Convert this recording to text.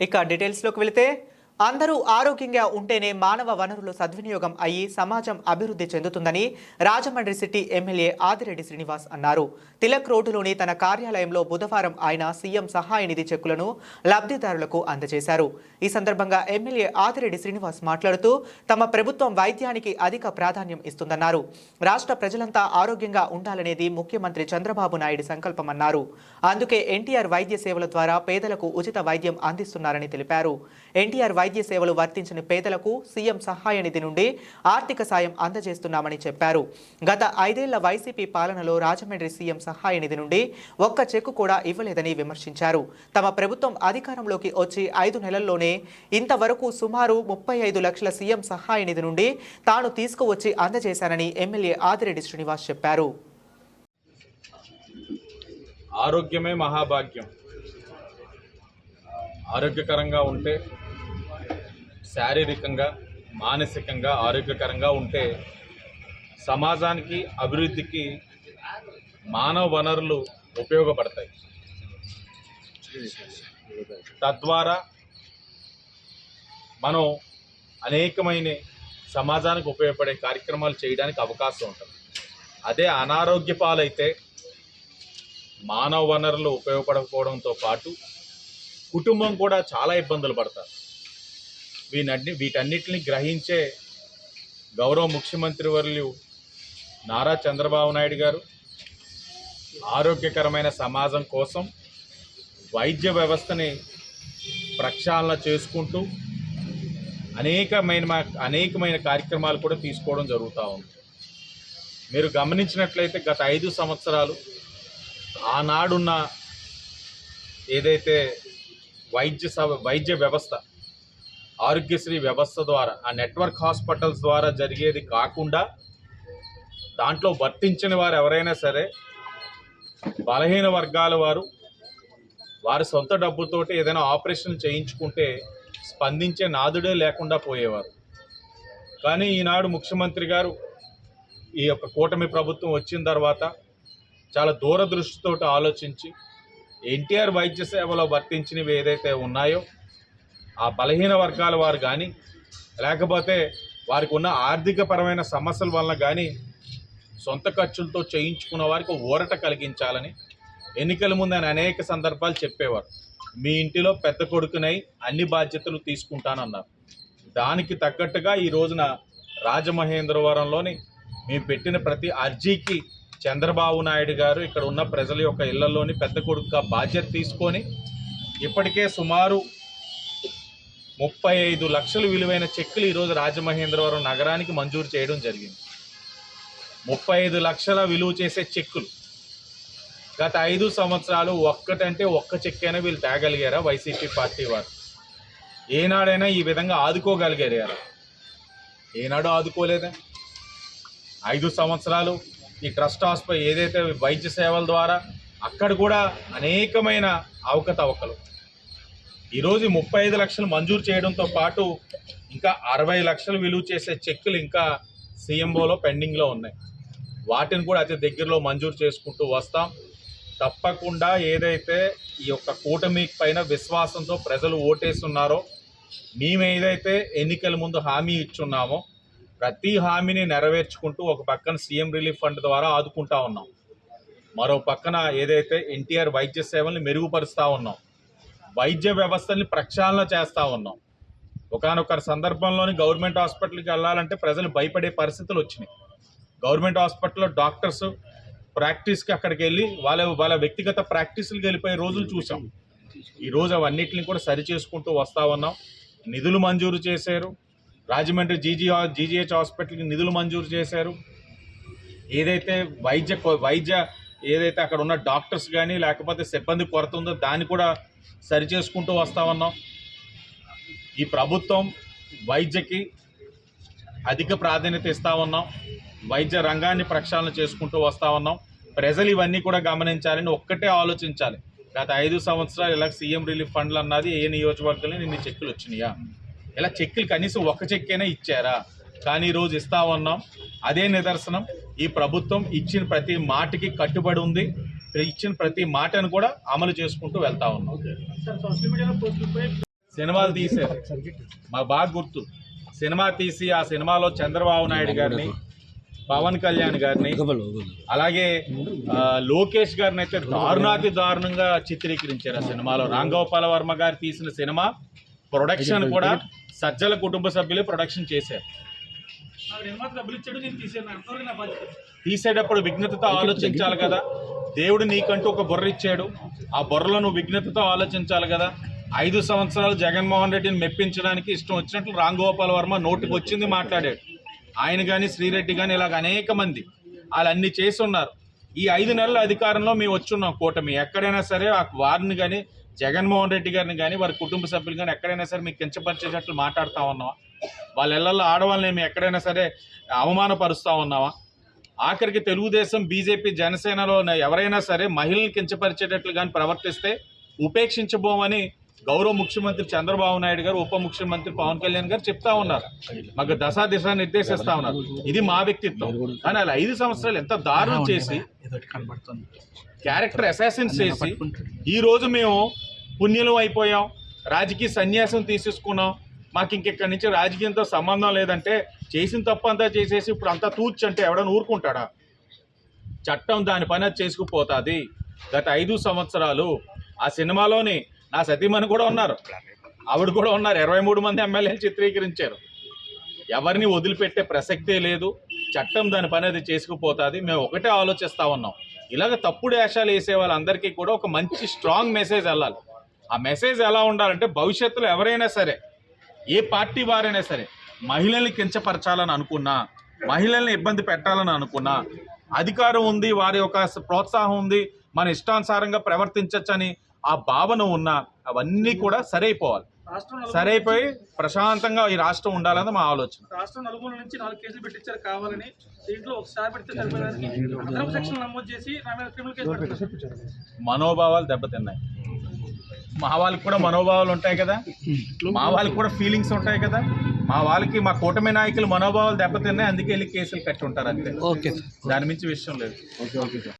ఇక డీటెయిల్స్లోకి వెళితే అందరూ ఆరోగ్యంగా ఉంటేనే మానవ వనరులు సద్వినియోగం అయ్యి సమాజం అభివృద్ధి చెందుతుందని రాజమండ్రి సిటీ ఎమ్మెల్యే ఆదిరెడ్డి శ్రీనివాస్ అన్నారు. తిలక్ రోడ్డులోని తన కార్యాలయంలో బుధవారం ఆయన సీఎం సహాయ నిధి చెక్కులను లబ్ధిదారులకు అందజేశారు. ఈ సందర్భంగా ఎమ్మెల్యే ఆదిరెడ్డి శ్రీనివాస్ మాట్లాడుతూ తమ ప్రభుత్వం వైద్యానికి అధిక ప్రాధాన్యం ఇస్తుందన్నారు. రాష్ట్ర ప్రజలంతా ఆరోగ్యంగా ఉండాలనేది ముఖ్యమంత్రి చంద్రబాబు నాయుడు సంకల్పమన్నారు. అందుకే ఎన్టీఆర్ వైద్య సేవల ద్వారా పేదలకు ఉచిత వైద్యం అందిస్తున్నారని తెలిపారు. ఎన్టీఆర్ వైద్య సేవలు వర్తించిన పేదలకు సీఎం సహాయ నిధి నుండి ఆర్థిక సాయం అందజేస్తున్నామని చెప్పారు. గత 5 ఏళ్ల వైసీపీ పాలనలో రాజమండ్రి సీఎం సహాయ నిధి నుండి ఒక్క చెక్కు కూడా ఇవ్వలేదని విమర్శించారు. తమ ప్రభుత్వం అధికారంలోకి వచ్చి 5 నెలల్లోనే ఇంతవరకు సుమారు 35 లక్షల సీఎం సహాయ నిధి నుండి తాను తీసుకువచ్చి అందజేశానని ఎమ్మెల్యే ఆదిరెడ్డి శ్రీనివాస్ చెప్పారు. ఆరోగ్యమే మహాభాగ్యం. ఆరోగ్యకరంగా ఉంటే, శారీరకంగా మానసికంగా ఆరోగ్యకరంగా ఉంటే సమాజానికి అభివృద్ధికి మానవ వనరులు ఉపయోగపడతాయి. తద్వారా మనం అనేకమైన సమాజానికి ఉపయోగపడే కార్యక్రమాలు చేయడానికి అవకాశం ఉంటుంది. అదే అనారోగ్య పాలైతే మానవ వనరులు ఉపయోగపడకపోవడంతో పాటు కుటుంబం కూడా చాలా ఇబ్బందులు పడతారు. వీటన్నిటిని గ్రహించే గౌరవ ముఖ్యమంత్రి వర్యులు నారా చంద్రబాబు నాయుడు గారు ఆరోగ్యకరమైన సమాజం కోసం వైద్య ప్రక్షాళన చేసుకుంటూ అనేకమైన కార్యక్రమాలు కూడా తీసుకోవడం జరుగుతూ ఉంది. మీరు గమనించినట్లయితే గత 5 సంవత్సరాలు ఆనాడున్న ఏదైతే వైద్య వ్యవస్థ ఆరోగ్యశ్రీ వ్యవస్థ ద్వారా ఆ నెట్వర్క్ హాస్పిటల్స్ ద్వారా జరిగేది కాకుండా దాంట్లో వర్తించిన వారు ఎవరైనా సరే బలహీన వర్గాల వారి సొంత డబ్బుతోటి ఏదైనా ఆపరేషన్ చేయించుకుంటే స్పందించే నాదుడే లేకుండా పోయేవారు. కానీ ఈనాడు ముఖ్యమంత్రి గారు ఈ యొక్క కూటమి ప్రభుత్వం వచ్చిన తర్వాత చాలా దూరదృష్టితో ఆలోచించి ఎన్టీఆర్ వైద్య సేవలో వర్తించినవి ఏదైతే ఉన్నాయో ఆ బలహీన వర్గాల వారు కానీ లేకపోతే వారికి ఉన్న ఆర్థికపరమైన సమస్యల వల్ల కానీ సొంత ఖర్చులతో చేయించుకున్న వారికి ఊరట కలిగించాలని ఎన్నికల ముందు ఆయన అనేక సందర్భాలు చెప్పేవారు. మీ ఇంటిలో పెద్ద కొడుకునై అన్ని బాధ్యతలు తీసుకుంటానన్నారు. దానికి తగ్గట్టుగా ఈ రోజున రాజమహేంద్రవరంలోని మేము పెట్టిన ప్రతి అర్జీకి చంద్రబాబు నాయుడు గారు ఇక్కడ ఉన్న ప్రజల యొక్క ఇళ్లలోని పెద్ద కొడుకుగా బాధ్యత తీసుకొని ఇప్పటికే సుమారు 35 లక్షలు విలువైన చెక్కులు ఈరోజు రాజమహేంద్రవరం నగరానికి మంజూరు చేయడం జరిగింది. 35 లక్షల విలువ చేసే చెక్కులు గత 5 సంవత్సరాలు ఒక్కటంటే ఒక్క చెక్కైనా వీళ్ళు తేగలిగారా? వైసీపీ పార్టీ వారు ఏనాడైనా ఈ విధంగా ఆదుకోగలిగారా? ఏనాడు ఆదుకోలేదా? 5 సంవత్సరాలు ఈ ట్రస్ట్ హాస్పిటల్ ఏదైతే వైద్య సేవల ద్వారా అక్కడ కూడా అనేకమైన అవకతవకలు. ఈరోజు 35 లక్షలు మంజూరు చేయడంతో పాటు ఇంకా 60 లక్షలు విలువ చేసే చెక్కులు ఇంకా సీఎంఓలో పెండింగ్లో ఉన్నాయి. వాటిని కూడా అతి దగ్గరలో మంజూరు చేసుకుంటూ వస్తాం. తప్పకుండా ఏదైతే ఈ యొక్క కూటమి పైన విశ్వాసంతో ప్రజలు ఓటేస్తున్నారో మేము ఏదైతే ఎన్నికల ముందు హామీ ఇచ్చున్నామో ప్రతి హామీని నెరవేర్చుకుంటూ ఒక పక్కన సీఎం రిలీఫ్ ఫండ్ ద్వారా ఆదుకుంటా ఉన్నాం. మరో పక్కన ఏదైతే ఎన్టీఆర్ వైద్య సేవల్ని మెరుగుపరుస్తూ ఉన్నాం, వైద్య వ్యవస్థల్ని ప్రక్షాళన చేస్తూ ఉన్నాం. ఒకానొక సందర్భంలోని గవర్నమెంట్ హాస్పిటల్కి వెళ్ళాలంటే ప్రజలు భయపడే పరిస్థితులు వచ్చినాయి. గవర్నమెంట్ హాస్పిటల్లో డాక్టర్స్ ప్రాక్టీస్కి అక్కడికి వెళ్ళి వాళ్ళ వ్యక్తిగత ప్రాక్టీసులకు వెళ్ళిపోయే రోజులు చూసాం. ఈరోజు అవన్నిటిని కూడా సరి చేసుకుంటూ వస్తూ ఉన్నాం. నిధులు మంజూరు చేశారు. రాజమండ్రి జీజీహెచ్ హాస్పిటల్కి నిధులు మంజూరు చేశారు. ఏదైతే వైద్య ఏదైతే అక్కడ ఉన్న డాక్టర్స్ కానీ లేకపోతే సిబ్బంది కొరత ఉందో దాన్ని కూడా సరి చేసుకుంటూ వస్తూ ఉన్నాం. ఈ ప్రభుత్వం వైద్యకి అధిక ప్రాధాన్యత ఇస్తూ ఉన్నాం. వైద్య రంగాన్ని ప్రక్షాళన చేసుకుంటూ వస్తూ ఉన్నాం. ప్రజలు ఇవన్నీ కూడా గమనించాలని ఒక్కటే ఆలోచించాలి. గత 5 సంవత్సరాలు ఇలా సీఎం రిలీఫ్ ఫండ్లు అన్నది ఏ నియోజకవర్గంలో ఇన్ని చెక్కులు వచ్చినాయా? ఇలా చెక్కులు కనీసం ఒక్క చెక్కైనా ఇచ్చారా? కానీ ఈరోజు ఇస్తా ఉన్నాం. అదే నిదర్శనం. ఈ ప్రభుత్వం ఇచ్చిన ప్రతి మాటకి కట్టుబడి ఉంది. ఇచ్చిన ప్రతి మాటను కూడా అమలు చేసుకుంటూ వెళ్తా ఉన్నాం. సినిమాలు తీశారు, మాకు బాగా గుర్తు. సినిమా తీసి ఆ సినిమాలో చంద్రబాబు నాయుడు గారిని, పవన్ కళ్యాణ్ గారిని, అలాగే లోకేష్ గారిని అయితే దారుణాతి దారుణంగా చిత్రీకరించారు. ఆ సినిమాలో రాంగోపాల్ వర్మ గారు తీసిన సినిమా ప్రొడక్షన్ కూడా సజ్జల కుటుంబ సభ్యులే ప్రొడక్షన్ చేశారు. తీసేటప్పుడు విఘ్నతతో ఆలోచించాలి కదా. దేవుడు నీకంటూ ఒక బుర్ర ఇచ్చాడు, ఆ బుర్రలో నువ్వు విఘ్నతతో ఆలోచించాలి కదా. 5 సంవత్సరాలు జగన్మోహన్ రెడ్డిని మెప్పించడానికి ఇష్టం వచ్చినట్లు రాంగోపాల్ వర్మ నోటికి వచ్చింది మాట్లాడాడు. ఆయన కానీ శ్రీరెడ్డి కానీ ఇలాగ అనేక మంది వాళ్ళన్నీ చేసి ఉన్నారు. ఈ 5 నెలల అధికారంలో మేము వచ్చున్నాం కూటమి. ఎక్కడైనా సరే వారిని కానీ జగన్మోహన్ రెడ్డి గారిని కానీ వారి కుటుంబ సభ్యులు కానీ ఎక్కడైనా సరే మీకు కించపరిచేటట్లు మాట్లాడుతూ ఉన్నావా? వాళ్ళ ఇళ్లలో ఆడవాళ్ళని మేము ఎక్కడైనా సరే అవమానపరుస్తూ ఉన్నావా? ఆఖరికి తెలుగుదేశం, బీజేపీ, జనసేనలో ఎవరైనా సరే మహిళలను కించపరిచేటట్లు కానీ ప్రవర్తిస్తే ఉపేక్షించబోమని గౌరవ ముఖ్యమంత్రి చంద్రబాబు నాయుడు గారు, ఉప ముఖ్యమంత్రి పవన్ కళ్యాణ్ గారు చెప్తా ఉన్నారు. మాకు దిశ నిర్దేశిస్తా ఉన్నారు. ఇది మా వ్యక్తిత్వం. కానీ అలా 5 సంవత్సరాలు ఎంత దారుణం చేసి క్యారెక్టర్ అసాసిన్స్ చేసి ఈ రోజు మేము పుణ్యులం అయిపోయాం, రాజకీయ సన్యాసం తీసేసుకున్నాం, మాకు ఇంకెక్కడి నుంచి రాజకీయంతో సంబంధం లేదంటే చేసిన తప్పు అంతా చేసేసి ఇప్పుడు అంతా తూర్చంటే ఎవడన్నా ఊరుకుంటాడా? చట్టం దాని పని అది చేసుకుపోతుంది. గత 5 సంవత్సరాలు ఆ సినిమాలోని నా సతీమణి కూడా ఉన్నారు, ఆవిడ కూడా ఉన్నారు. 23 మంది ఎమ్మెల్యేలు చిత్రీకరించారు. ఎవరిని వదిలిపెట్టే ప్రసక్తే లేదు. చట్టం దాని పని అది చేసుకుపోతుంది. మేము ఒకటే ఆలోచిస్తూ ఉన్నాం, ఇలాగ తప్పుడు వేషాలు వేసే వాళ్ళందరికీ కూడా ఒక మంచి స్ట్రాంగ్ మెసేజ్ వెళ్ళాలి. ఆ మెసేజ్ ఎలా ఉండాలంటే భవిష్యత్తులో ఎవరైనా సరే, ఏ పార్టీ వారైనా సరే మహిళల్ని కించపరచాలని అనుకున్నా, మహిళల్ని ఇబ్బంది పెట్టాలని అనుకున్నా, అధికారం ఉంది, వారి యొక్క ప్రోత్సాహం ఉంది, మన ఇష్టానుసారంగా ప్రవర్తించచ్చని ఆ భావన ఉన్నా అవన్నీ కూడా సరైపోవాలి. సరైపోయి ప్రశాంతంగా ఈ రాష్ట్రం ఉండాలని మా ఆలోచన. రాష్ట్రం నలుగురు నుంచి 4 కేసులు పెట్టించారు కావాలని. దీంట్లో ఒకసారి పెడితే సరిపోయేదానికి అదనపు సెక్షన్ నమోదు చేసి క్రిమినల్ కేసు పెట్టారు. మనోభావాలు దెబ్బతిన్నాయి. మా వాళ్ళకి కూడా మనోభావాలు ఉంటాయి కదా, మా వాళ్ళకి కూడా ఫీలింగ్స్ ఉంటాయి కదా. మా వాళ్ళకి, మా కూటమి నాయకులు మనోభావాలు దెబ్బతిన్నాయి, అందుకే వెళ్ళి కేసులు కట్టి ఉంటారు అంతే. దాని మించి విషయం లేదు.